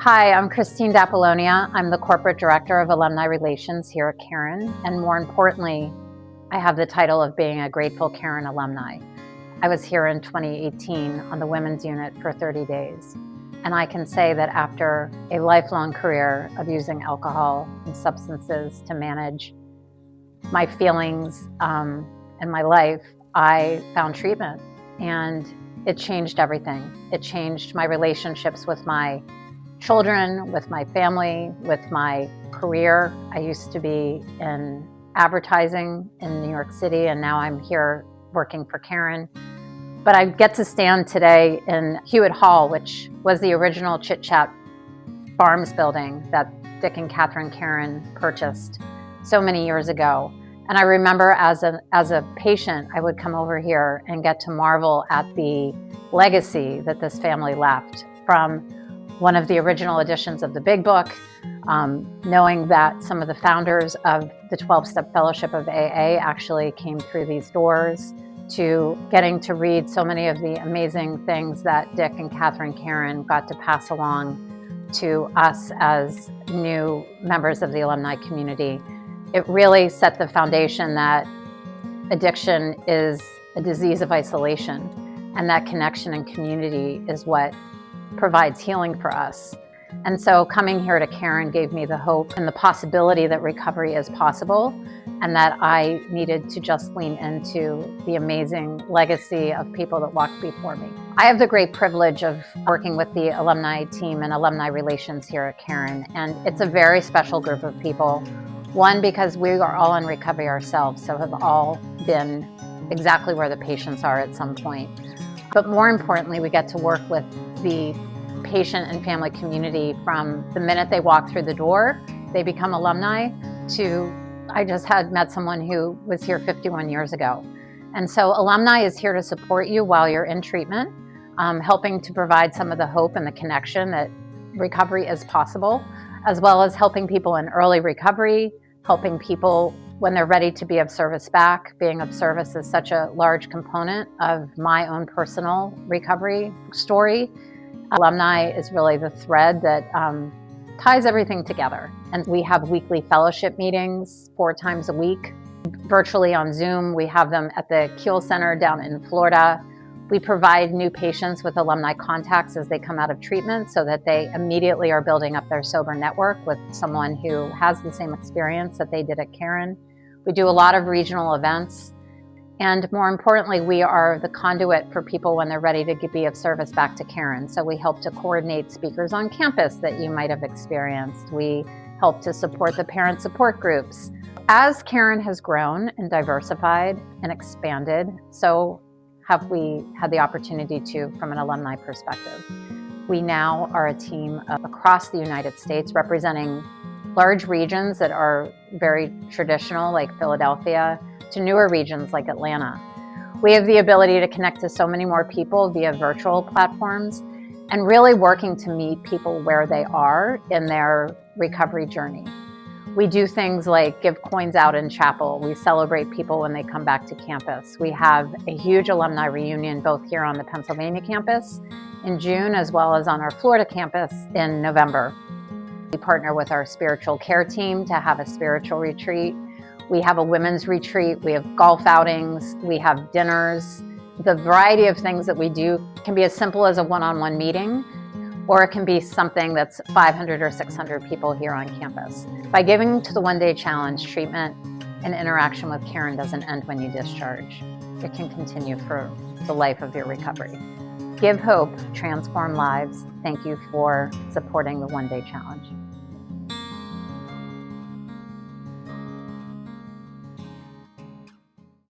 Hi, I'm Christine d'Apollonia. I'm the Corporate Director of Alumni Relations here at Caron, and more importantly, I have the title of being a grateful Caron alumni. I was here in 2018 on the Women's Unit for 30 days, and I can say that after a lifelong career of using alcohol and substances to manage my feelings and my life, I found treatment, and it changed everything. It changed my relationships with my children, with my family, with my career. I used to be in advertising in New York City, and now I'm here working for Caron. But I get to stand today in Hewitt Hall, which was the original Chit Chat Farms building that Dick and Catherine Caron purchased so many years ago. And I remember as a patient, I would come over here and get to marvel at the legacy that this family left from one of the original editions of the Big Book, knowing that some of the founders of the 12-Step Fellowship of AA actually came through these doors, to getting to read so many of the amazing things that Dick and Catherine Caron got to pass along to us as new members of the alumni community. It really set the foundation that addiction is a disease of isolation, and that connection and community is what provides healing for us. And so coming here to Caron gave me the hope and the possibility that recovery is possible, and that I needed to just lean into the amazing legacy of people that walked before me. I have the great privilege of working with the alumni team and alumni relations here at Caron, and it's a very special group of people. One, because we are all in recovery ourselves, so have all been exactly where the patients are at some point. But more importantly, we get to work with the patient and family community from the minute they walk through the door, they become alumni, to I just had met someone who was here 51 years ago. And so alumni is here to support you while you're in treatment, helping to provide some of the hope and the connection that recovery is possible, as well as helping people in early recovery, helping people when they're ready to be of service back. Being of service is such a large component of my own personal recovery story. Alumni is really the thread that ties everything together. And we have weekly fellowship meetings 4 times a week, virtually on Zoom. We have them at the Kiel Center down in Florida. We provide new patients with alumni contacts as they come out of treatment, so that they immediately are building up their sober network with someone who has the same experience that they did at Caron. We do a lot of regional events. And more importantly, we are the conduit for people when they're ready to be of service back to Caron. So we help to coordinate speakers on campus that you might have experienced. We help to support the parent support groups. As Caron has grown and diversified and expanded, so have we had the opportunity to, from an alumni perspective. We now are a team across the United States representing large regions that are very traditional, like Philadelphia, to newer regions like Atlanta. We have the ability to connect to so many more people via virtual platforms, and really working to meet people where they are in their recovery journey. We do things like give coins out in chapel. We celebrate people when they come back to campus. We have a huge alumni reunion both here on the Pennsylvania campus in June, as well as on our Florida campus in November. We partner with our spiritual care team to have a spiritual retreat. We have a women's retreat, we have golf outings, we have dinners. The variety of things that we do can be as simple as a one-on-one meeting, or it can be something that's 500 or 600 people here on campus. By giving to the one-day challenge, treatment and interaction with Caron doesn't end when you discharge. It can continue for the life of your recovery. Give hope, transform lives. Thank you for supporting the one-day challenge.